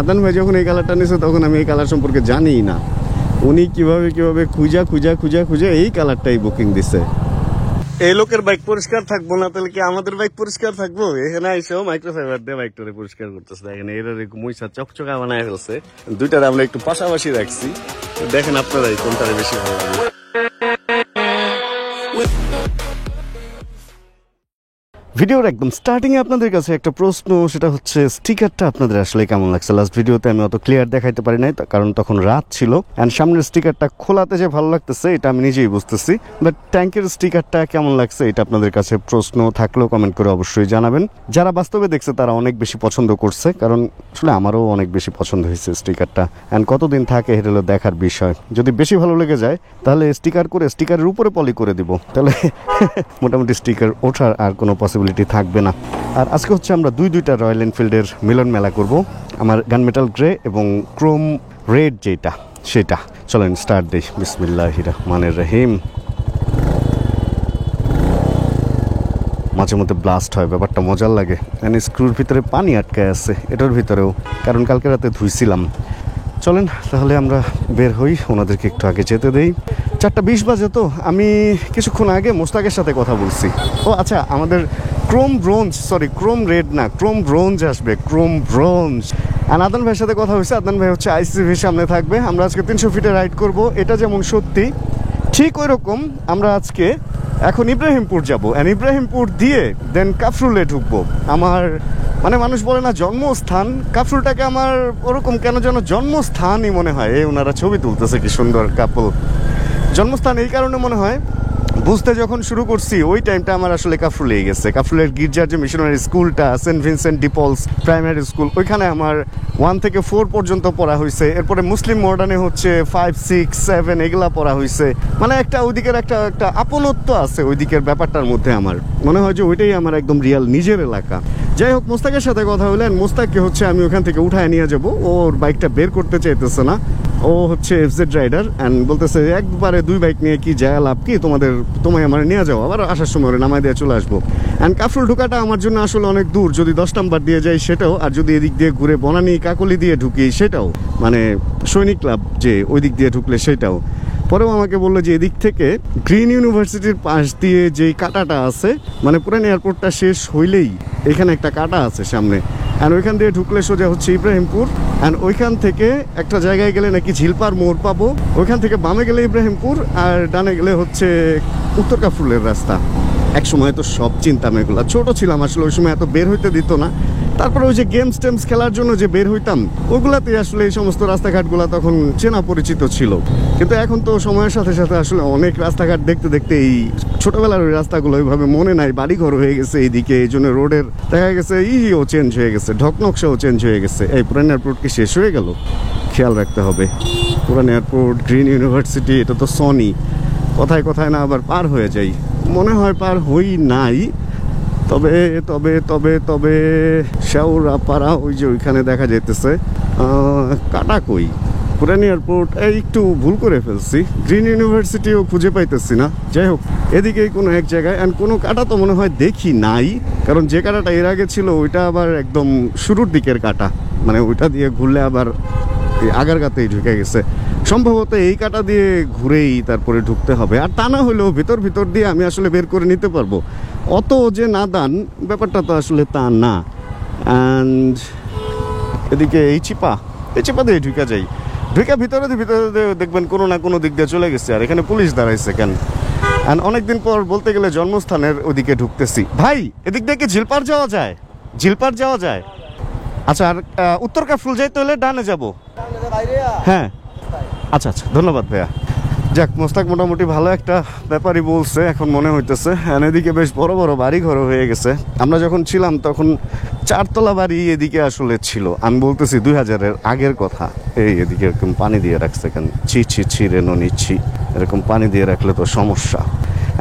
আদান ভাই যখন এই কালারটা নিয়েছে তখন আমি এই কালার সম্পর্কে জানিই না। উনি কিভাবে খুঁজে এই কালারটাই বুকিং দিছে। এই লোকের বাইক পরিষ্কার থাকবো না তাহলে কি আমাদের বাইক পরিষ্কার থাকবো? এখানে আইসেও মাইক্রোফাইবার দিয়ে বাইকটারে পরিষ্কার করতেছে। দেখেন এর মইসা চকচকা বানায় ফেলছে। দুইটারে আমরা একটু পাশাপাশি রাখছি, দেখেন আপনারাই কোনটারে বেশি ভালো লাগে। ভিডিওর একদম স্টার্টিংয়ে আপনাদের কাছে একটা প্রশ্ন, সেটা হচ্ছে স্টিকারটা আপনাদের আসলে কেমন লাগছে? লাস্ট ভিডিওতে আমি অত ক্লিয়ার দেখাইতে পারি নাই, কারণ তখন রাত ছিল। অ্যান্ড সামনের স্টিকারটা খোলাতে যে ভালো লাগতেছে এটা আমি নিজেই বুঝতেছি, বাট ট্যাঙ্কের স্টিকারটা কেমন লাগছে এটা আপনাদের কাছে প্রশ্ন থাকলেও কমেন্ট করে অবশ্যই জানাবেন। যারা বাস্তবে দেখছে তারা অনেক বেশি পছন্দ করছে, কারণ আসলে আমারও অনেক বেশি পছন্দ হয়েছে স্টিকারটা। অ্যান্ড কতদিন থাকে এটা হলো দেখার বিষয়। যদি বেশি ভালো লেগে যায় তাহলে স্টিকার করে স্টিকারের উপরে পলি করে দিব, তাহলে মোটামুটি স্টিকার ওঠার আর কোনো পসিবিলিটি থাকবে না। আর আজকে হচ্ছে আমরা দুইটা রয়্যাল এনফিল্ডের মিলন মেলা করব, আমার গানমেটাল গ্রে এবং ক্রোম রেড যেটা সেটা। চলেন স্টার্ট দেই। বিসমিল্লাহির রহমানির রহিম। মাঝে মধ্যে ব্লাস্ট হয়, ব্যাপারটা মজার লাগে। মানে স্ক্রুর ভিতরে পানি আটকায় আছে, এটার ভিতরেও, কারণ কালকে রাতে ধুইছিলাম। চলেন তাহলে আমরা বের হই, ওনাদেরকে একটু আগে যেতে দেই। 4:20 বাজে। তো আমি কিছুক্ষণ আগে মোস্তাকের সাথে কথা বলছি। ও আচ্ছা, আমাদের ক্রোম রেড না, ক্রোম ব্রোঞ্জ আসবে, ক্রোম ব্রোঞ্জ। আর আদান ভাইয়ের সাথে কথা হয়েছে। আদান ভাই হচ্ছে আইসিভির সামনে থাকবে। আমরা আজকে 300 ফিটে রাইড করব। এটা যেমন সত্যি, ঠিক ওই রকম আমরা আজকে এখন ইব্রাহিমপুর যাবো, অ্যান্ড ইব্রাহিমপুর দিয়ে দেন কাফরুলে ঢুকবো। আমার মানে মানুষ বলে না জন্মস্থান, কাফরুলটাকে আমার ওরকম কেন যেন জন্মস্থানই মনে হয়। এই ওনারা ছবি তুলতেছে, কি সুন্দর কাপল। জন্মস্থান এই কারণে মনে হয়, বুঝতে যখন শুরু করছি ওই টাইমটা আমার আসলে কাফরুলে গেছে। কাফরুলের গির্জার যে মিশনারি স্কুলটা, Saint Vincent de Paul's primary school, ওইখানে আমার 1 থেকে 4 পর্যন্ত পড়া হয়েছে। এরপরে মুসলিম মডার্নে হচ্ছে 5, 6, 7 এগুলা পড়া হয়েছে। মানে একটা ওইদিকের একটা আপনত্ব আছে ওই দিকের ব্যাপারটার মধ্যে। আমার মনে হয় যে ওইটাই আমার একদম রিয়াল নিজের এলাকা। যাই হোক, মোস্তাকের সাথে কথা হলেন। মোস্তাককে হচ্ছে আমি ওখান থেকে উঠায় নিয়ে যাবো। ওর বাইকটা বের করতে চাইতেছে না। ও হচ্ছে এফজেড রাইডার, অ্যান্ড বলতেছে একবারে 2 বাইক নিয়ে কি যায় লাভ কি, তোমায় আমার নিয়ে যাও, আবার আসার সময় নামাই দিয়ে চলে আসবো। অ্যান্ড কাফরুল ঢুকাটা আমার জন্য আসলে অনেক দূর। যদি 10 নাম্বার দিয়ে যাই সেটাও, আর যদি এদিক দিয়ে ঘুরে বনানী কাকলি দিয়ে ঢুকি সেটাও, মানে সৈনিক ক্লাব যে ওই দিক দিয়ে ঢুকলে সেটাও। পরেও আমাকে বললো যে এদিক থেকে গ্রিন ইউনিভার্সিটির পাশ দিয়ে যেই কাটাটা আছে, মানে পুরান এয়ারপোর্টটা শেষ হইলেই এখানে একটা কাটা আছে সামনে, অ্যান্ড ওইখান দিয়ে ঢুকলে সোজা হচ্ছে ইব্রাহিমপুর। অ্যান্ড ওইখান থেকে একটা জায়গায় গেলে নাকি ঝিলপার মোড় পাবো, ওইখান থেকে বামে গেলে ইব্রাহিমপুর, আর ডানে গেলে হচ্ছে উত্তর কাফরুলের রাস্তা। এক সময় তো সব চিন্তাম এগুলো, ছোট ছিলাম আসলে, ওই সময় এত বের হইতে দিত না। তারপরে ওই যে গেমস টেমস খেলার জন্য যে বের হইতাম, ওগুলাতে আসলে এই সমস্ত রাস্তাঘাটগুলো তখন চেনা পরিচিত ছিল। কিন্তু এখন তো সময়ের সাথে সাথে আসলে অনেক রাস্তাঘাট দেখতে দেখতে এই ছোটবেলার ওই রাস্তাগুলো ওইভাবে মনে নাই, বাড়িঘর হয়ে গেছে এইদিকে, এই জন্য রোডের দেখা গেছে ইও চেঞ্জ হয়ে গেছে, ঢকনকশাও চেঞ্জ হয়ে গেছে। এই পুরান এয়ারপোর্ট কি শেষ হয়ে গেল? খেয়াল রাখতে হবে। পুরান এয়ারপোর্ট, গ্রিন ইউনিভার্সিটি, এটা তো সনি, কথায় কথায় না আবার পার হয়ে যাই। মনে হয় পার হই নাই, তবে তবে তবে তবে শেওড়াপাড়া ওই যে ওইখানে দেখা যাইতেছে কাটা কই। পুরান এয়ারপোর্ট একটু ভুল করে ফেলছি, গ্রিন ইউনিভার্সিটিও খুঁজে পাইতেছি না। যাই হোক, এদিকেই কোনো এক জায়গায়, অ্যান্ড কোনো কাটা তো মনে হয় দেখি নাই, কারণ যে কাটাটা এর আগে ছিল ওইটা আবার একদম শুরুর দিকের কাটা, মানে ওইটা দিয়ে ঘুরলে আবার আগারগাতেই ঢুকে গেছে। সম্ভবত এই কাটা দিয়ে ঘুরেই তারপরে ঢুকতে হবে, আর তা না হলেও ভিতর দিয়ে আমি আসলে বের করে নিতে পারবো। অত যে নাদান ব্যাপারটা তো আসলে তা না। অ্যান্ড এদিকে এই চিপা দিয়ে ঢুকা যাই, ভিতরে দেখবেন কোনো না কোনো দিক দিয়ে চলে গেছে। আর এখানে পুলিশ দাঁড়াইছে কেন? অ্যান্ড অনেকদিন পর বলতে গেলে জন্মস্থানের ওদিকে ঢুকতেছি। ভাই, এদিক দিয়ে কি ঝিলপার যাওয়া যায়? আচ্ছা, আর উত্তর কাফরুল যাইতে হলে ডানে যাবো। হ্যাঁ, আচ্ছা, ধন্যবাদ ভাইয়া। যাক, মোস্তাক মোটামুটি ভালো একটা ব্যাপারই বলছে এখন মনে হইতেছে। এদিকে বেশ বড় বড় বাড়ি ঘর হয়ে গেছে। আমরা যখন ছিলাম তখন 4 তলা বাড়ি এদিকে আসলে ছিল। আমি বলতেছি 2000-এর আগের কথা। এদিকে এরকম পানি দিয়ে রাখছে কেন? ছি রে ননি, ছি। এরকম পানি দিয়ে রাখলে তো সমস্যা।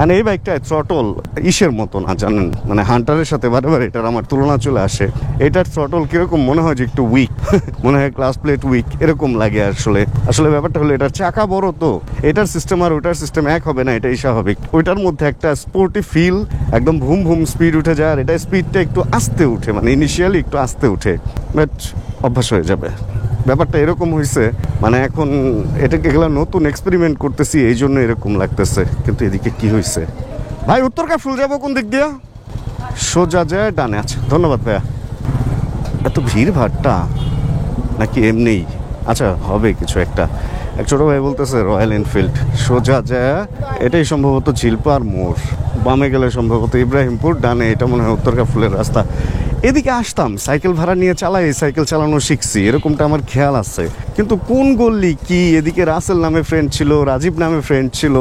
আর এই বাইকটায় থ্রটল ইসের মতো না জানেন, মানে হান্টারের সাথে বারবার এটার আমার তুলনা চলে আসে। এটার থ্রটল কিরকম মনে হয় যে একটু উইক, মনে হয় ক্লাস প্লেট উইক এরকম লাগে। আসলে ব্যাপারটা হলো এটার চাকা বড়, তো এটার সিস্টেম আর ওইটার সিস্টেম এক হবে না, এটাই স্বাভাবিক। ওইটার মধ্যে একটা স্পোর্টি ফিল, একদম ভুম ভুম স্পিড উঠে যায়, আর এটা স্পিডটা একটু আস্তে উঠে, মানে ইনিশিয়ালি একটু আস্তে উঠে, বাট অভ্যাস হয়ে যাবে। ব্যাপারটা এরকম হয়েছে, মানে এখন এটাকে এগুলো নতুন এক্সপেরিমেন্ট করতেছি, এই জন্য এরকম লাগতেছে। কিন্তু এদিকে কি হয়েছে ভাই? উত্তরকা ফুল যাবো কোন দিক দিয়ে? সোজা যায় ডানে। আছে, ধন্যবাদ ভাইয়া। এত ভিড় ভাড়টা নাকি এমনিই? আচ্ছা, হবে কিছু একটা। এক ছোট ভাই বলতেছে রয়্যাল এনফিল্ড। সোজা যায়, এটাই সম্ভবত ঝিলপার মোড়, বামে গেলে সম্ভবত ইব্রাহিমপুর, ডানে এটা মনে হয় উত্তরকা ফুলের রাস্তা। এদিকে আসতাম সাইকেল ভাড়া নিয়ে চালাই, সাইকেল চালানো শিখছি এরকমটা আমার খেয়াল আছে, কিন্তু কোন গল্লি কি? এদিকে রাসেল নামে ফ্রেন্ড ছিল, রাজীব নামে ফ্রেন্ড ছিল,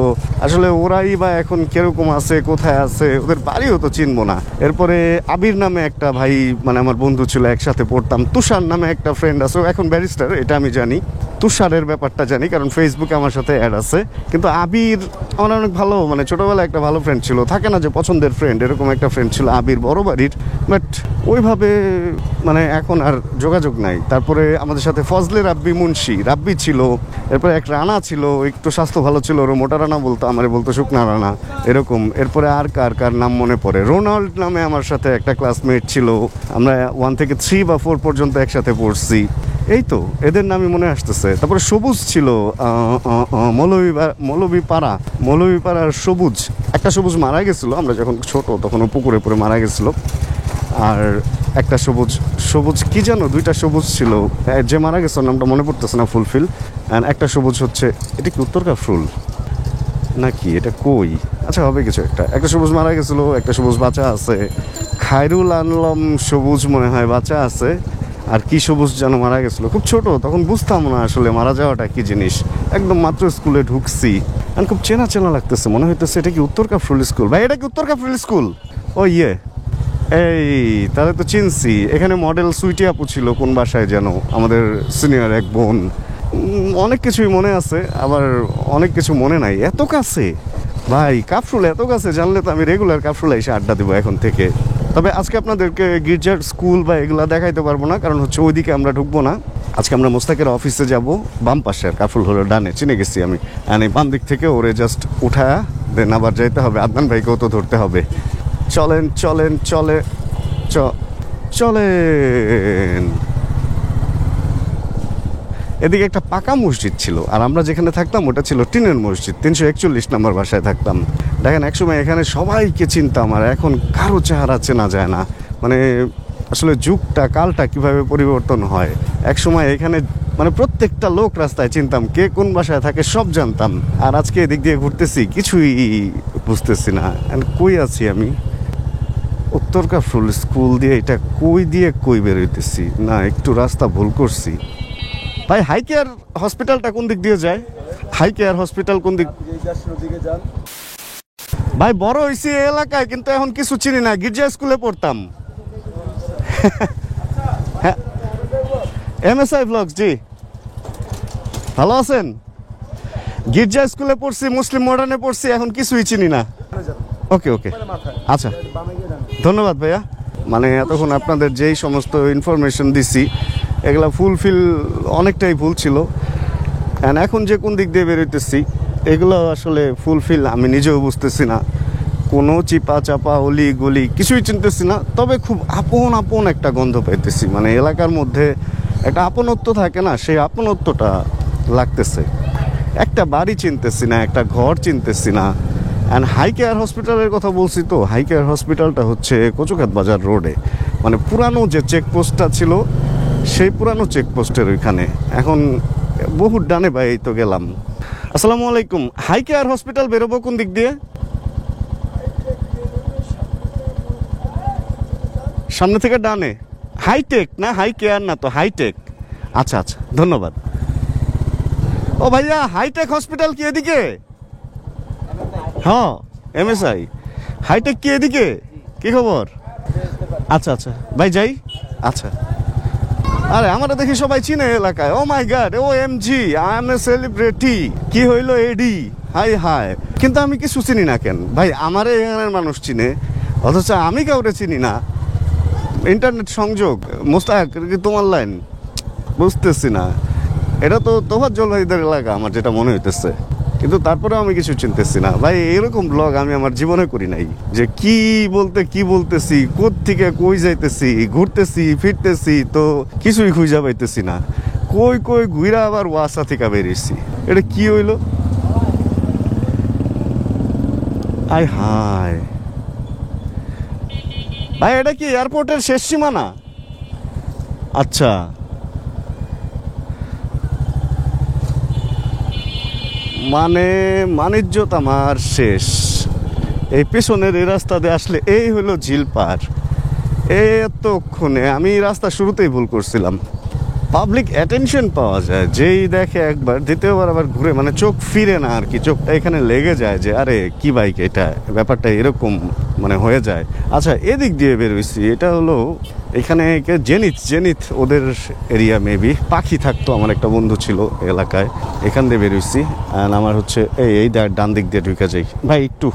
আসলে ওরাই বা এখন কিরকম আছে, কোথায় আছে, ওদের বাড়িও তো চিনবো না। এরপরে আবির নামে একটা ভাই, মানে আমার বন্ধু ছিল, একসাথে পড়তাম। তুষার নামে একটা ফ্রেন্ড আছে, এখন ব্যারিস্টার, এটা আমি জানি। তুষারের ব্যাপারটা জানি কারণ ফেসবুকে আমার সাথে অ্যাড আছে। কিন্তু আবির আমার অনেক ভালো, মানে ছোটবেলায় একটা ভালো ফ্রেন্ড ছিল, থাকে না যে পছন্দের ফ্রেন্ড, এরকম একটা ফ্রেন্ড ছিল আবির, বড় বাড়ির, বাট ওইভাবে মানে এখন আর যোগাযোগ নাই। তারপরে আমাদের সাথে ফজলে রাব্বি মুন্সি, রাব্বি ছিল। এরপরে এক রানা ছিল, একটু স্বাস্থ্য ভালো ছিল, ওর মোটা রানা বলতো, আমারে বলতো শুকনা রানা, এরকম। এরপরে আর কার নাম মনে পড়ে, রোনাল্ড নামে আমার সাথে একটা ক্লাসমেট ছিল, আমরা 1 থেকে 3 বা 4 পর্যন্ত একসাথে পড়ছি। এই তো এদের নামই মনে আসতেছে। তারপরে সবুজ ছিল, মৌলভীপাড়ার সবুজ, একটা সবুজ মারা গেছিল, আমরা যখন ছোট তখন ও পুকুরে পড়ে মারা গেছিল। আর একটা সবুজ কি জানো, 2টা সবুজ ছিল, যে মারা গেছে নামটা মনে পড়তেছে না, ফুলফিল। অ্যান্ড একটা সবুজ হচ্ছে, এটা কি উত্তরকা ফুল নাকি এটা কই? আচ্ছা, হবে কিছু একটা সবুজ মারা গেছিল, একটা সবুজ বাঁচা আছে, খায়রুল আলম সবুজ মনে হয় বাঁচা আছে। আর কি সবুজ যেন মারা গেছিলো, খুব ছোট তখন, বুঝতাম না আসলে মারা যাওয়াটা কি জিনিস, একদম মাত্র স্কুলে ঢুকছি। আর খুব চেনা চেনা লাগতেছে, মনে হইতেছে এটা কি উত্তরকা ফুল স্কুল? ভাই এটা কি উত্তরকা ফুল স্কুল? ও ইয়ে, এই তাহলে তো চিনছি। এখানে মডেল সুইটি আপু ছিল, কোন বাসায় যেন, আমাদের সিনিয়র এক বোন। অনেক কিছুই মনে আছে, আবার অনেক কিছু মনে নাই। এত কাছে ভাই, কাফরুল এত কাছে, জানলে তো আমি রেগুলার কাফরুলে এসে আড্ডা দেবো এখন থেকে। তবে আজকে আপনাদেরকে গির্জার স্কুল বা এগুলা দেখাইতে পারবো না, কারণ হচ্ছে ওইদিকে আমরা ঢুকবো না। আজকে আমরা মোস্তাকের অফিসে যাব, বাম পাশে, আর কাফরুল হলো ডানে, চিনে গেছি আমি। এই বাম দিক থেকে ওরে জাস্ট উঠায়া দেন আবার যাইতে হবে, আদনান ভাইকেও তো ধরতে হবে। চলেন। এদিকে একটা পাকা মসজিদ ছিল, আর আমরা যেখানে থাকতাম ওটা ছিল টিনের মসজিদ, 341 নম্বর বাসায় থাকতাম। দেখেন একসময় এখানে সবাইকে চিনতাম, আর এখন কারো চেহারা চেনা যায় না। মানে আসলে যুগটা কালটা কিভাবে পরিবর্তন হয়। একসময় এখানে মানে প্রত্যেকটা লোক রাস্তায় চিনতাম, কে কোন বাসায় থাকে সব জানতাম। আর আজকে এদিক দিয়ে ঘুরতেছি, কিছুই বুঝতেছি না কই আছি আমি। উত্তরকা ফুল স্কুল দিয়ে এটা কই বেরোইতেছি না, একটু রাস্তা ভুল করছি ভাই। হাই কেয়ার হসপিটালটা কোন দিক দিয়ে যায়? হাই কেয়ার হসপিটাল কোন দিক? ভাই বড় হয়েছি এই এলাকায়, কিন্তু এখন কিছু চিনি না। গির্জা স্কুলে পড়তাম। হ্যাঁ, MSI ব্লগস, জি ভালো আছেন? গির্জা স্কুলে পড়ছি, মুসলিম মডার্নে পড়ছি, এখন কিছুই চিনি না। ওকে, আচ্ছা, ধন্যবাদ ভাইয়া। মানে এতক্ষণ আপনাদের যেই সমস্ত ইনফরমেশন দিছি এগুলা ফুলফিল অনেকটাই ভুল ছিল। এখন যে কোন দিক দিয়ে বেরোইতেছি এগুলো আসলে ফুলফিল আমি নিজেও বুঝতেছি না। কোনো চিপা চাপা অলি গলি কিছুই চিনতেছি না, তবে খুব আপন একটা গন্ধ পাইতেছি। মানে এলাকার মধ্যে একটা আপনত্ব থাকে না, সেই আপনত্বটা লাগতেছে। একটা বাড়ি চিনতেছি না, একটা ঘর চিনতেছি না। অ্যান্ড হাই কেয়ার হসপিটালের কথা বলছি, তো হাই কেয়ার হসপিটালটা হচ্ছে কচুঘাট বাজার রোডে, মানে পুরানো যে চেকপোস্টটা ছিল সেই পুরানো চেকপোস্টের ওইখানে। এখন বহু ডানে ভাই, এই তো গেলাম। আসসালামু আলাইকুম। হাই কেয়ার হসপিটাল বেরোবো কোন দিক দিয়ে? সামনে থেকে ডানে। হাইটেক না, হাই কেয়ার না তো, হাইটেক। আচ্ছা, ধন্যবাদ। ও ভাইয়া, হাইটেক হসপিটাল কি এদিকে? হ্যাঁ, MSI হাইটেক কি এদিকে? কি খবর? আচ্ছা ভাই, যাই। আচ্ছা, আরে আমরা দেখি সবাই চিনে এলাকায়। Oh my god, OMG, I am a celebrity. কি হইলো এডি? হাই কিন্তু আমি কিছু চিনি না কেন ভাই? আমার এখানের মানুষ চিনে, অথচ আমি কাউরে চিনি না। ইন্টারনেট সংযোগ মোস্তাক কি তোমার লাইন? বুঝতেছি না। এটা তো তোফাজ্জল ভাইদের এলাকা আমার যেটা মনে হইতেছে, কিন্তু তারপরেও আমি কিছু চিনতেছি না ভাই। এরকম ব্লগ আমি আমার জীবনে করি নাই, যে কি বলতে কি বলতেছি, কোত্থেকে কই যাইতেছি, ঘুরতেছি ফিরতেছি তো কিছুই খুঁজা পাইতেছি না। কই কই ঘুরা আবার ওয়াসা থেকে বেরিয়েছি। এটা কি হইলো? আয় হায় ভাই, এটা কি এয়ারপোর্টের শেষ সীমানা? আচ্ছা, মানে বাণিজ্যত আমার শেষ। এই পেছনের এই রাস্তা দিয়ে আসলে এই হলো ঝিল পার। এতক্ষণে আমি রাস্তা শুরুতেই ভুল করছিলাম। পাবলিক অ্যাটেনশন পাওয়া যায়, যেই দেখে একবার, দ্বিতীয়বার আবার ঘুরে মানে চোখ ফিরে না আর কি, চোখটা এখানে লেগে যায় যে আরে কি বাইক এটা, ব্যাপারটা এরকম মানে হয়ে যায়। আচ্ছা, এদিক দিয়ে বেরোইছি, এটা হলো এখানে জেনিথ ওদের এরিয়া মেবি। পাখি থাকতো, আমার একটা বন্ধু ছিল এলাকায়, এখান দিয়ে বেরোইছি। অ্যান্ড আমার হচ্ছে এই ডান দিক দিয়ে ঢুকে যাই। ভাই একটু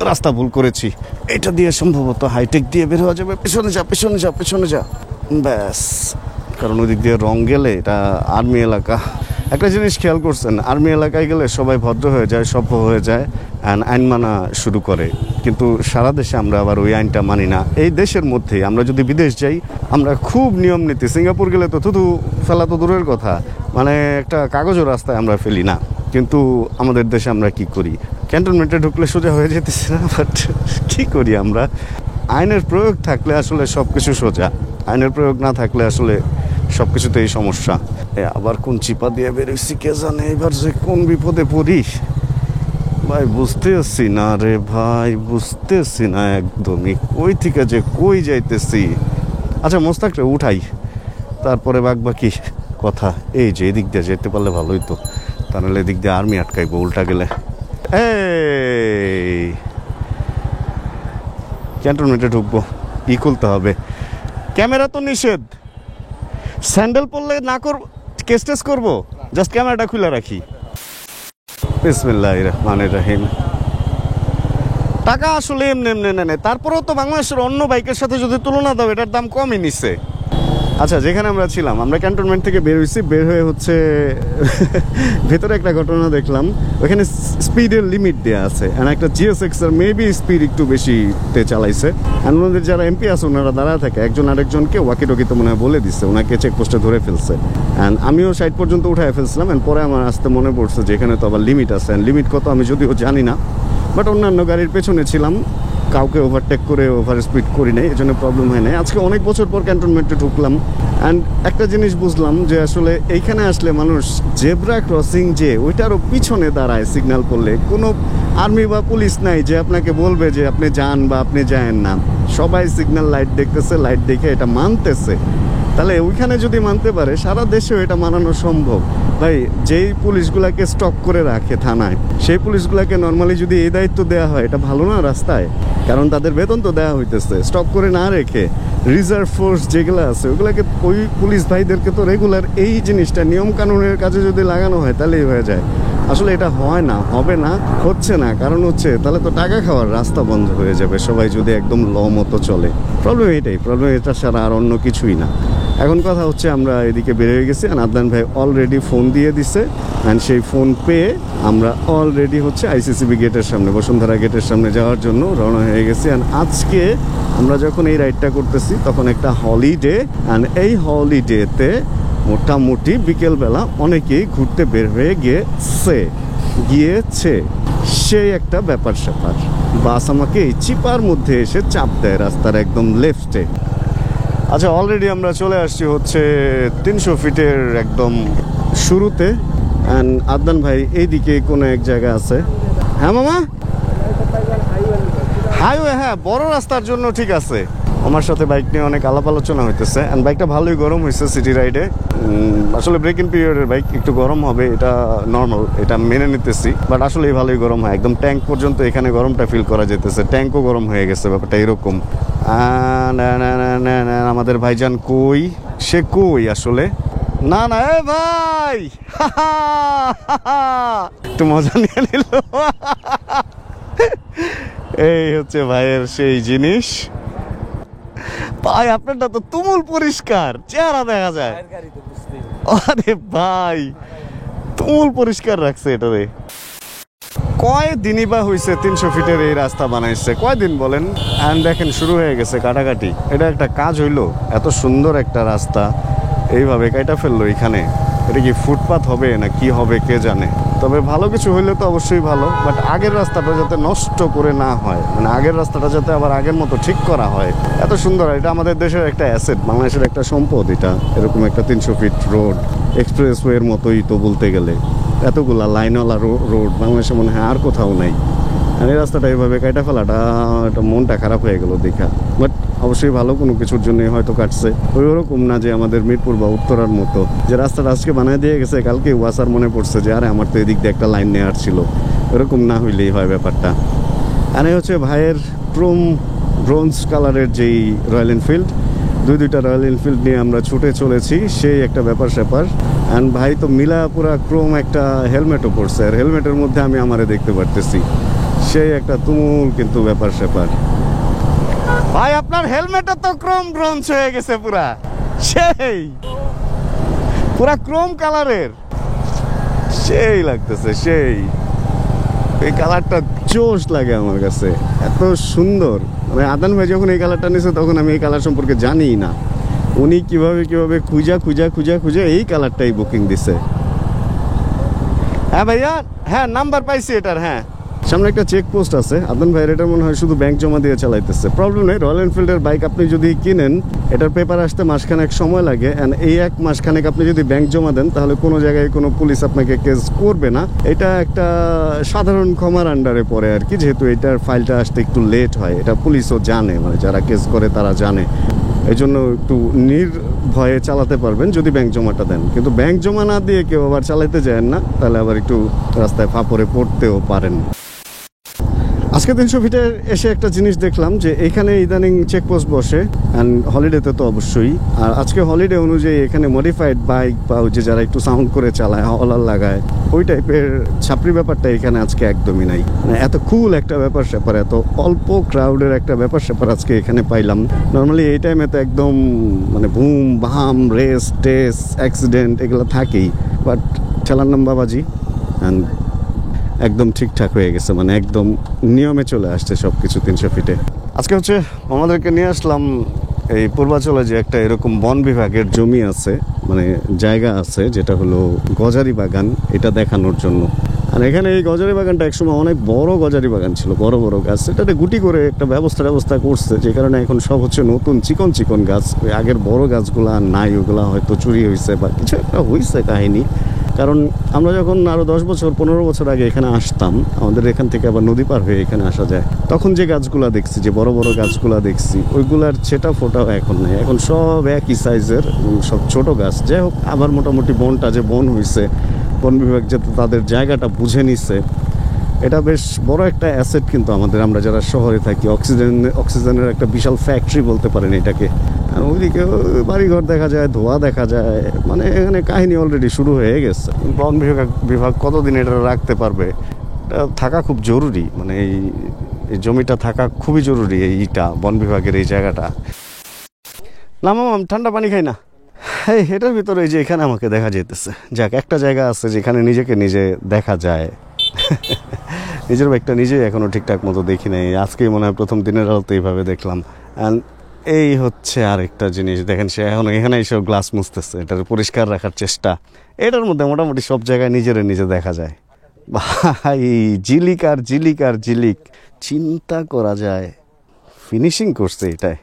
রাস্তা ভুল করেছি, এটা দিয়ে সম্ভবত হাইটেক দিয়ে বের হওয়া যাবে। পেছনে যা পেছনে যা পেছনে যা, ব্যাস। কারণ ওদিক দিয়ে রং গেলে এটা আর্মি এলাকা। একটা জিনিস খেয়াল করছেন, আর্মি এলাকায় গেলে সবাই ভদ্র হয়ে যায়, সভ্য হয়ে যায়, অ্যান্ড আইন মানা শুরু করে। কিন্তু সারা দেশে আমরা আবার ওই আইনটা মানি না। এই দেশের মধ্যেই আমরা যদি বিদেশ যাই, আমরা খুব নিয়ম নীতি। সিঙ্গাপুর গেলে তো থুতু ফেলা তো দূরের কথা, মানে একটা কাগজও রাস্তায় আমরা ফেলি না। কিন্তু আমাদের দেশে আমরা কি করি? ক্যান্টনমেন্টে ঢুকলে সোজা হয়ে যেতেছি না, বাট কী করি আমরা? আইনের প্রয়োগ থাকলে আসলে সব কিছু সোজা, আইনের প্রয়োগ না থাকলে আসলে সব কিছুতেই সমস্যা। আবার কোন চিপা দিয়ে বেরোইছি কে জানে, এবার যে কোন বিপদে পড়ি ভাই বুঝতেছি না রে ভাই, বুঝতেছি না একদমই কই থেকে যে কই যাইতেছি। আচ্ছা মোস্তাকরে উঠাই, তারপরে বাকি কথা। এই যে এদিক দিয়ে যেতে পারলে ভালোই তো, তাহলে এদিক দিয়ে আর্মি আটকাইবো উল্টা গেলে। এই ক্যান্টনমেন্টে ঢুকবো, খুলতে হবে। ক্যামেরা তো নিষেধ, স্যান্ডেল পরলে না করবো, কেস টেস করবো, জাস্ট ক্যামেরাটা খুলে রাখি। বিসমিল্লাহির রহমানির রহিম। টাকা আসলে এমনি এমনি নেয়, তারপরেও তো বাংলাদেশের অন্য বাইকের সাথে যদি তুলনা দাও এটার দাম কমই নিচ্ছে। আচ্ছা, যেখানে আমরা ছিলাম, আমরা ক্যান্টনমেন্ট থেকে বের হয়েছি, বের হয়ে হচ্ছে ভেতরে একটা ঘটনা দেখলাম। ওখানে স্পিডের লিমিট দেওয়া আছে, অ্যান্ড একটা GSX এর মেবি স্পিড একটু বেশিতে চালাইছে। অ্যান্ড ওনাদের যারা MP আছে ওনারা দাঁড়ায় থাকে, একজন আরেকজনকে ওয়াকি টকিতে মনে হয় বলে দিচ্ছে, ওনাকে চেকপোস্টে ধরে ফেলছে। অ্যান্ড আমিও সাইড পর্যন্ত উঠায় ফেলছিলাম, অ্যান্ড পরে আমার আসতে মনে পড়ছে যে এখানে তো আবার লিমিট আছে। অ্যান্ড লিমিট কত আমি যদিও জানি না, বাট অন্যান্য গাড়ির পেছনে ছিলাম, কাউকে ওভারটেক করে ওভার স্পিড করি নাই, এই জন্য প্রবলেম হয় নাই। আজকে অনেক বছর পর ক্যান্টনমেন্টে ঢুকলাম, অ্যান্ড একটা জিনিস বুঝলাম যে আসলে এইখানে আসলে মানুষ জেব্রা ক্রসিং যে ওইটারও পিছনে দাঁড়ায় সিগন্যাল করলে। কোনো আর্মি বা পুলিশ নাই যে আপনাকে বলবে যে আপনি যান বা আপনি যায়েন না। সবাই সিগন্যাল লাইট দেখতেছে, লাইট দেখে এটা মানতেছে। তাহলে ওইখানে যদি মানতে পারে, সারা দেশেও এটা মানানো সম্ভব। ভাই, যেই পুলিশগুলাকে স্টক করে রাখে থানায়, সেই পুলিশগুলাকে নর্মালি যদি এই দায়িত্ব দেওয়া হয়, এটা ভালো না রাস্তায়? কারণ তাদের বেতন তো দেওয়া হইতেছে। স্টক করে না রেখে রিজার্ভ ফোর্স যেগুলো আছে ওগুলাকে, ওই পুলিশ ভাইদেরকে তো রেগুলার এই জিনিসটা নিয়ম কানুনের কাজে যদি লাগানো হয় তাহলেই হয়ে যায়। আসলে এটা হয় না, হবে না, হচ্ছে না। কারণ হচ্ছে তাহলে তো টাকা খাওয়ার রাস্তা বন্ধ হয়ে যাবে, সবাই যদি একদম ল মতো চলে। প্রবলেম এটাই, প্রবলেম এটা ছাড়া আর অন্য কিছুই না। এখন কথা হচ্ছে আমরা এদিকে বের হয়ে গেছি, আর আদনান ভাই অলরেডি ফোন দিয়ে দিছে, অ্যান্ড সেই ফোন পেয়ে আমরা অলরেডি হচ্ছে ICCB গেটের সামনে, বসুন্ধরা গেটের সামনে যাওয়ার জন্য রওনা হয়ে গেছি। অ্যান্ড আজকে আমরা যখন এই রাইডটা করতেছি তখন একটা হলিডে, অ্যান্ড এই হলিডেতে মোটামুটি বিকেলবেলা অনেকেই ঘুরতে বের হয়ে গিয়েছে। সেই একটা ব্যাপার স্যাপার। বাস আমাকে এই চিপার মধ্যে এসে চাপ দেয় রাস্তার একদম লেফটে। আচ্ছা, অলরেডি আমরা চলে আসছি হচ্ছে 300 ফিটের একদম শুরুতে, অ্যান্ড আদনান ভাই এইদিকে কোনো এক জায়গা আছে। হ্যাঁ মামা, হাইওয়ে, হ্যাঁ বড় রাস্তার জন্য ঠিক আছে। আমার সাথে বাইক নিয়ে অনেক আলাপ আলোচনা হইতেছে, অ্যান্ড বাইকটা ভালোই গরম হয়েছে সিটি রাইডে। আসলে ব্রেক ইন পিরিয়ডের বাইক একটু গরম হবে, এটা নর্মাল, এটা মেনে নিতেছি, বাট আসলেই ভালোই গরম হয়। একদম ট্যাঙ্ক পর্যন্ত এখানে গরমটা ফিল করা যেতেছে, ট্যাঙ্কও গরম হয়ে গেছে, ব্যাপারটা এরকম। আমাদের ভাইজান কই, সে কই আসলে না না এ ভাই একটু মজা নিয়ে নিল। এই হচ্ছে ভাইয়ের সেই জিনিস। ভাই আপনারটা তো তুমুল পরিষ্কার, চেহারা দেখা যায়। আরে ভাই তুমুল পরিষ্কার রাখছে এটারে। কয় দিনই বা হয়েছে 300 ফিটের এই রাস্তা বানাইছে, কয়দিন বলেন? অ্যান্ড দেখেন শুরু হয়ে গেছে কাটাকাটি। এটা একটা কাজ হইলো? এত সুন্দর একটা রাস্তা এইভাবে কাটা ফেললো এখানে। এটা কি ফুটপাথ হবে না কি হবে কে জানে। তবে ভালো কিছু হইলে তো অবশ্যই ভালো, বাট আগের রাস্তাটা যাতে নষ্ট করে না হয়, মানে আগের রাস্তাটা যাতে আবার আগের মতো ঠিক করা হয়। এত সুন্দর, এটা আমাদের দেশের একটা অ্যাসেট, বাংলাদেশের একটা সম্পদ এটা। এরকম একটা 300 ফিট রোড, এক্সপ্রেসওয়ের মতোই তো বলতে গেলে। এতগুলা লাইনওয়ালা রোড বাংলাদেশে মনে হয় আর কোথাও নাই। আর এই রাস্তাটা এইভাবে কাটা ফেলাটা একটা মনটা খারাপ হয়ে গেল দেখা। বাট অবশ্যই ভালো কোনো কিছুর জন্যই হয়তো কাটছে। ওরকম না যে আমাদের মিরপুর বা উত্তরার মতো যে রাস্তাটা আজকে বানিয়ে দিয়ে গেছে, কালকে ওয়াসার মনে পড়ছে যে আরে আমার তো এদিক দিয়ে একটা লাইন নেওয়ার ছিল। এরকম না হইলেই হয় ব্যাপারটা। আর এই হচ্ছে ভাইয়ের ক্রোম ব্রোঞ্জ কালারের যেই রয়্যাল এনফিল্ড, দুইটা রয়্যাল এনফিল্ড নিয়ে আমরা ছুটে চলেছি, সেই একটা ব্যাপার স্যাপার। অ্যান্ড ভাই তো মিলা পুরা ক্রোম একটা হেলমেটও পরছে, আর হেলমেটের মধ্যে আমি আমারে দেখতে পারতেছি, সেই একটা তুমুল কিন্তু ব্যাপার স্যাপার। ভাই আপনার হেলমেটটা তো ক্রোম ব্রোঞ্জ হয়ে গেছে পুরা, সেই পুরা ক্রোম কালারের, সেই লাগতেছে সেই। এই কালারটা জোশ লাগে আমার কাছে, এত সুন্দর। মানে আদান ভাই যখন এই কালারটা নিয়েছে তখন আমি এই কালার সম্পর্কে জানিই না। উনি কিভাবে খুঁজে এই কালারটাই বুকিং দিছে। হ্যাঁ ভাইয়া, হ্যাঁ নাম্বার পাইছি এটার। হ্যাঁ সামনে একটা চেকপোস্ট আছে, আদান ভাইয়ের এটা মনে হয় শুধু ব্যাংক জমা দিয়ে চালাইতেছে। প্রবলেম নেই, রয়্যাল এনফিল্ডের বাইক আপনি যদি কিনেন এটার পেপার আসতে মাসখানেক সময় লাগে। অ্যান্ড এই এক মাসখানেক আপনি যদি ব্যাংক জমা দেন তাহলে কোনো জায়গায় কোনো পুলিশ আপনাকে কেস করবে না। এটা একটা সাধারণ ক্ষমার আন্ডারে পড়ে আর কি, যেহেতু এটার ফাইলটা আসতে একটু লেট হয়। এটা পুলিশও জানে, মানে যারা কেস করে তারা জানে। এই জন্য একটু নির্ভয়ে চালাতে পারবেন যদি ব্যাংক জমাটা দেন। কিন্তু ব্যাংক জমা না দিয়ে কেউ আবার চালাতে যায় না, তাহলে আবার একটু রাস্তায় ফাঁপড়ে পড়তেও পারেন। আজকে 300 ফিটে এসে একটা জিনিস দেখলাম যে এখানে ইদানিং চেকপোস্ট বসে, অ্যান্ড হলিডেতে তো অবশ্যই। আর আজকে হলিডে অনুযায়ী এখানে মডিফাইড বাইক বা যে যারা একটু সাউন্ড করে চালায়, হলার লাগায়, ওই টাইপের ছাপড়ি ব্যাপারটা এখানে আজকে একদমই নাই। মানে এত কুল একটা ব্যাপার স্যাপার, এত অল্প ক্রাউডের একটা ব্যাপার স্যাপার আজকে এখানে পাইলাম। নর্মালি এই টাইমে তো একদম মানে বুম বাম রেস টেস অ্যাক্সিডেন্ট এগুলো থাকেই, বাট চালান বাবাজি অ্যান্ড একদম ঠিকঠাক হয়ে গেছে, মানে একদম নিয়মে চলে আসছে সব কিছু 300 ফিটে। আজকে হচ্ছে আমাদেরকে নিয়ে আসলাম এই পূর্বাচলে যে একটা এরকম বন বিভাগের জমি আছে, মানে জায়গা আছে, যেটা হলো গজারি বাগান, এটা দেখানোর জন্য। আর এখানে এই গজারি বাগানটা একসময় অনেক বড় গজারি বাগান ছিল, বড় বড় গাছ। এটাতে গুটি করে একটা ব্যবস্থা করছে, যে কারণে এখন সব হচ্ছে নতুন চিকন গাছ। ওই আগের বড় গাছগুলো আর নাই, ওগুলা হয়তো চুরি হয়েছে বা কিছু একটা হয়েছে কাহিনী। কারণ আমরা যখন আরও 10 বছর 15 বছর আগে এখানে আসতাম, আমাদের এখান থেকে আবার নদী পার হয়ে এখানে আসা যায়, তখন যে গাছগুলা দেখছি, যে বড় বড় গাছগুলা দেখছি, ওইগুলার ছেটা ফোটাও এখন নেই। এখন সব একই সাইজের, সব ছোট গাছ। যাই হোক, আবার মোটামুটি বনটা যে বন হয়েছে, বন বিভাগ যে তাদের জায়গাটা বুঝে নিছে, এটা বেশ বড় একটা অ্যাসেট কিন্তু আমাদের, আমরা যারা শহরে থাকি। অক্সিজেনের একটা বিশাল ফ্যাক্টরি বলতে পারেন এটাকে। আর ওইদিকে বাড়িঘর দেখা যায়, ধোঁয়া দেখা যায়, মানে এখানে কাহিনী অলরেডি শুরু হয়ে গেছে। বন বিভাগ কতদিন এটা রাখতে পারবে? এটা থাকা খুব জরুরি, মানে এই জমিটা থাকা খুবই জরুরি, এইটা বন বিভাগের এই জায়গাটা। না মামা, আমি ঠান্ডা পানি খাই না। এই এটার ভিতরে এই যে এখানে আমাকে দেখা যেতেছে, যাক একটা জায়গা আছে যেখানে নিজেকে নিজে দেখা যায়। নিজের বাইকটা নিজেই এখনো ঠিকঠাক মতো দেখি নাই, আজকেই মনে হয় প্রথম দিনের আলোতে এইভাবে দেখলাম। অ্যান্ড এই হচ্ছে আরেকটা জিনিস, দেখেন সে এখন এখানে এইসব গ্লাস মুছতেছে, এটার পরিষ্কার রাখার চেষ্টা। এটার মধ্যে মোটামুটি সব জায়গায় নিজে দেখা যায়। ভাই জিলিক আর জিলিক, চিন্তা করা যায় ফিনিশিং করছে এটাই।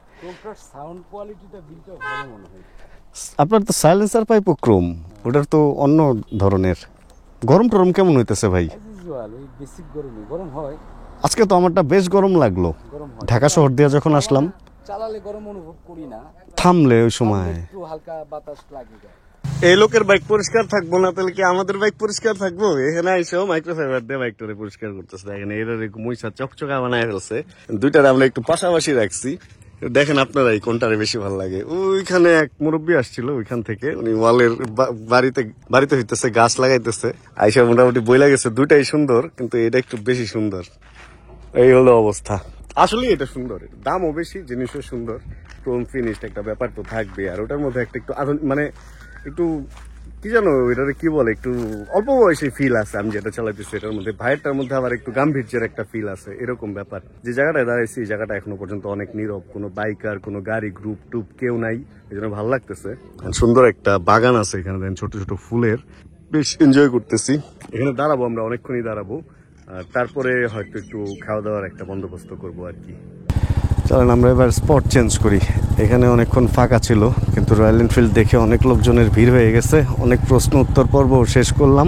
আপনার তো সাইলেন্সার পাইপও ক্রোম, ওটার তো অন্য ধরনের। গরম টরম কেমন হইতেছে ভাই? আজকে তো আমারটা বেশ গরম লাগলো, ঢাকা শহর দিয়ে যখন আসলাম। চালালে গরম অনুভব করি না, থামলে ওই সময় একটু হালকা বাতাস লাগে। এই লোকের বাইক পরিষ্কার থাকবো না, তাহলে কি আমাদের বাইক পরিষ্কার থাকবো? এখানে আইসো মাইক্রোফাইবার দিয়ে বাইকটারে পরিষ্কার করতেছে। এখানে এর মইসা চকচকা বানায় ফেলছে, দুইটারে আমরা একটু পাশাপাশি রাখছি। দেখেন আপনারাই কোনটারে বেশি ভালো লাগে। ওইখানে এক মুরব্বী আসছিল ওইখান থেকে, উনি ওয়ালের বাড়িতে হইতেছে গাছ লাগাইতেছে, আইসা মোটামুটি বইলা গেছে দুটাই সুন্দর, কিন্তু এটা একটু বেশি সুন্দর। এই হলো অবস্থা। আসলে এটা সুন্দর, দামও বেশি, জিনিসও সুন্দর, ক্রোম ফিনিশড একটা ব্যাপার তো থাকবে। আর ওটার মধ্যে একটা একটু মানে একটু কি জানো এটারে কি বলে, একটু অল্প বয়সী ফিল আছে। আমি যেটা চালাইতেছি এটার মধ্যে, ভাইয়েরটার মধ্যে আবার একটু গাম্ভীর্যের একটা ফিল আছে, এরকম ব্যাপার। যে জায়গাটায় দাঁড়াইছি এই জায়গাটা এখনো পর্যন্ত অনেক নীরব, কোনো বাইকার, কোনো গাড়ি গ্রুপ টুপ কেউ নাই, এই জন্য ভালো লাগতেছে। সুন্দর একটা বাগান আছে এখানে, দেন ছোট ছোট ফুলের, বেশ এনজয় করতেছি। এখানে দাঁড়াবো আমরা, অনেকক্ষণই দাঁড়াবো, আর তারপরে হয়তো একটু খাওয়া দাওয়ার একটা বন্দোবস্ত করবো আর কি। চলেন আমরা এবার স্পট চেঞ্জ করি। এখানে অনেকক্ষণ ফাঁকা ছিল, কিন্তু রয়্যাল এনফিল্ড দেখে অনেক লোকজনের ভিড় হয়ে গেছে, অনেক প্রশ্ন উত্তর পর্ব শেষ করলাম।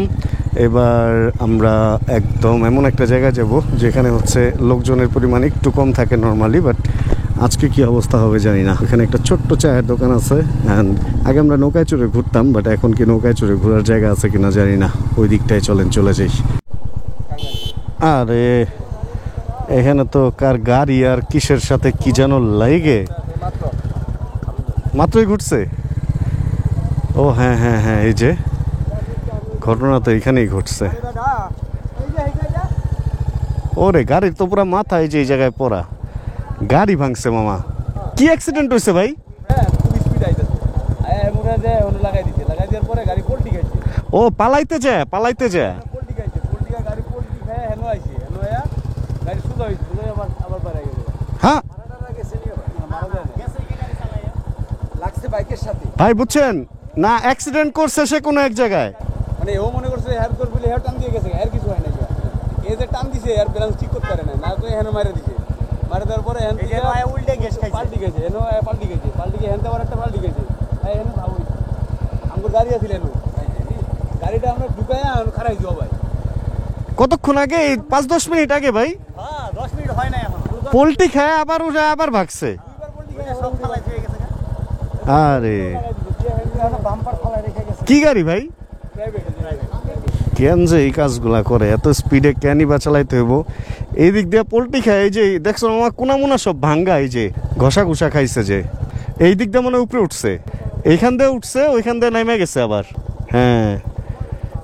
এবার আমরা একদম এমন একটা জায়গায় যাব যেখানে হচ্ছে লোকজনের পরিমাণ একটু কম থাকে নর্মালি, বাট আজকে কি অবস্থা হবে জানি না। এখানে একটা ছোট্ট চায়ের দোকান আছে, অ্যান্ড আগে আমরা নৌকায় চড়ে ঘুরতাম, বাট এখন কি নৌকায় চড়ে ঘোরার জায়গা আছে কিনা জানি না। ওই দিকটায় চলেন, চলে যাই। আরে এখানে তো কার গাড়ি আর কিসের সাথে কি যেন লাগে, মাত্রই ঘুরছে। ও হ্যাঁ হ্যাঁ হ্যাঁ, এই যে ঘটনা তো এখানেই ঘটছে। ওরে গাড়ির তো পুরা মাথা এই যে এই জায়গায় পড়া, গাড়ি ভাঙছে মামা। কি অ্যাক্সিডেন্ট হয়েছে ভাই? ও পালাইতে যায় হ্যাঁ ভাই, বুঝছেন না, অ্যাক্সিডেন্ট করছে সে কোনো এক জায়গায়, মানে ও মনে করছে হেয়ার করে বলে হেয়ার টান দিয়ে গেছে, আর কিছু হয় না। এই যে টান দিছে আর ব্যালেন্স ঠিক করতে পারে না, তো হেন মারে দিছে, মারে দেওয়ার পরে হেন থেকে উল্টে গেছে, পাল্টি গেছে, হেন পাল্টি গেছে, হেন তো আবার একটা পাল্টি গেছে। হেন ভাবো আমার গাড়ি আছিল, হেন গাড়িটা আমরা ঢুকাই খারাপ হয়ে যাবো ভাই। কতক্ষণ আগে? 5-10 মিনিট আগে ভাই। হ্যাঁ 10 মিনিট হয় না এখন, পোল্ট্রি খায় আবার উঠে আবার ভাগছে। সব ফালাই হয়ে গেছে। আরে বাম্পার ফালাই রেখে গেছে। কি গাড়ি ভাই? কেন যে এই কাজগুলা করে, এত স্পিডে কেনই বা চালাইতে হইব? এই দিক দিয়ে পোল্ট্রি খায়, এই যে দেখছো আমার কোনামুনা সব ভাঙ্গা, এই যে ঘষা ঘুষা খাইছে, যে এই দিক দিয়ে মনে উপরে উঠছে, এইখান দিয়ে উঠছে, ওইখান দিয়ে নেমে গেছে আবার। হ্যাঁ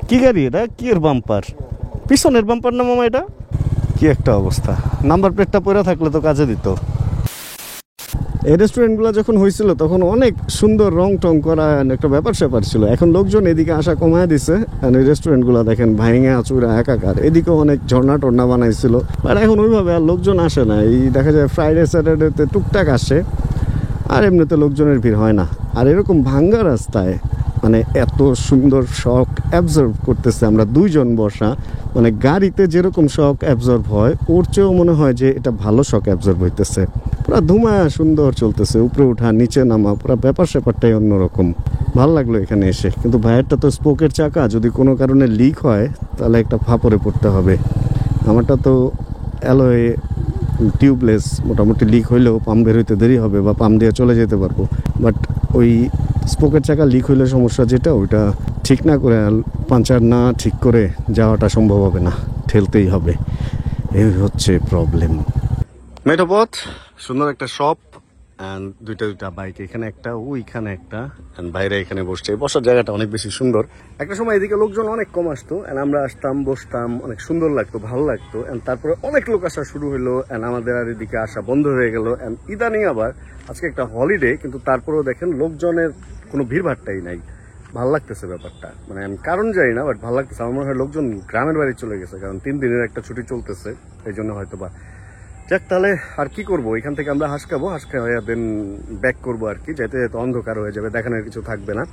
কি গাড়ি এটা? কি এর বাম্পার? পিছনের বাম্পার না মামা এটা? কি একটা অবস্থা, নাম্বার প্লেটটা পরে থাকলে তো কাজে দিত। এই রেস্টুরেন্টগুলো যখন হয়েছিল তখন অনেক সুন্দর রং টং করা একটা ব্যাপার স্যাপার ছিল। এখন লোকজন এদিকে আসা কমায় দিছে, এই রেস্টুরেন্টগুলো দেখেন ভাঙা চুরা একাকার। এদিকেও অনেক ঝর্ণা টর্ণা বানাইছিল, বাট এখন ওইভাবে আর লোকজন আসে না। এই দেখা যায় ফ্রাইডে স্যাটারডেতে টুকটাক আসে, আর এমনিতে লোকজনের ভিড় হয় না। আর এরকম ভাঙ্গা রাস্তায় মানে এত সুন্দর শখ অ্যাবজর্ভ করতেছে আমরা দুইজন বসা, মানে গাড়িতে যেরকম শখ অ্যাবজর্ভ হয় ওর চেয়েও মনে হয় যে এটা ভালো শখ অ্যাবজর্ভ হইতেছে। পুরো ধুমা সুন্দর চলতেছে, উপরে ওঠা নিচে নামা, পুরো ব্যাপার স্যাপারটাই অন্যরকম। ভালো লাগলো এখানে এসে। কিন্তু ভাইয়েরটা তো স্পোকের চাকা, যদি কোনো কারণে লিক হয় তাহলে একটা ফাপড়ে পড়তে হবে। আমারটা তো অ্যালয়ে টিউবলেস, মোটামুটি লিক হইলেও পাম্প বের হইতে দেরি হবে, বা পাম্প দিয়ে চলে যেতে পারবো। বাট ওই স্পোকের চাকা লিক হইলে সমস্যা যেটা, ওইটা ঠিক না করে, পাঞ্চার না ঠিক করে যাওয়াটা সম্ভব হবে না, ঠেলতেই হবে। এই হচ্ছে প্রবলেম। মেঠোপথ, সুন্দর একটা শপ, অ্যান্ড দুইটা বাইক, এখানে একটা, ওইখানে একটা, অ্যান্ড বাইরে এখানে বসছে। বসার জায়গাটা অনেক বেশি সুন্দর। একটা সময় এদিকে লোকজন অনেক কম আসতো, অ্যান্ড আমরা আসতাম, বসতাম, অনেক সুন্দর লাগতো, ভালো লাগতো। অ্যান্ড তারপরে অনেক লোক আসা শুরু হলো, অ্যান্ড আমাদের আর এদিকে আসা বন্ধ হয়ে গেল। অ্যান্ড ইদানিং আবার আজকে একটা হলিডে, কিন্তু তারপরেও দেখেন লোকজনের কোনো ভিড়ভাড়টাই নাই। ভালো লাগতেছে ব্যাপারটা, মানে আমি কারণ জানি না, বাট ভালো লাগতেছে। আমার মনে হয় লোকজন গ্রামের বাড়ি চলে গেছে, কারণ 3 দিনের একটা ছুটি চলতেছে, এই জন্য হয়তো বা। যাক, তাহলে আর কি করবো, এখান থেকে আমরা হাঁস খাওয়া দেন ব্যাক করবো আর কি। যাইতে যেতে অন্ধকার হয়ে যাবে, দেখানোর কিছু থাকবে না।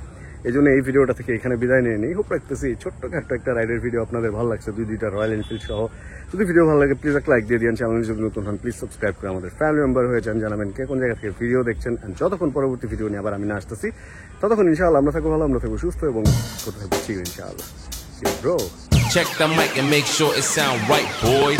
এই জন্য এই ভিডিওটা থেকে এখানে বিদায় নিয়ে নিই। হোপ রাখতেছি ছোট্টখাট্ট একটা রাইডের ভিডিও আপনাদের ভালো লাগছে, দুইটা রয়্যাল এনফিল্ড সহ। যদি ভিডিও ভালো লাগে প্লিজ একটা লাইক দিয়ে দিন। চ্যানেল যদি নতুন হন প্লিজ সাবস্ক্রাইব করে আমাদের ফ্যামিলি মেম্বার হয়ে যান। জানাবেন কে কোন জায়গা থেকে ভিডিও দেখছেন। যতক্ষণ পরবর্তী ভিডিও নিয়ে আবার আমি না আসতেছি, ততক্ষণ ইনশাআল্লাহ আমরা থাকবো ভালো, আমরা থাকবো সুস্থ, এবং কোথায় ঠিক ইনশাআল্লাহ। Bro, check the mic and make sure it sound right, boys.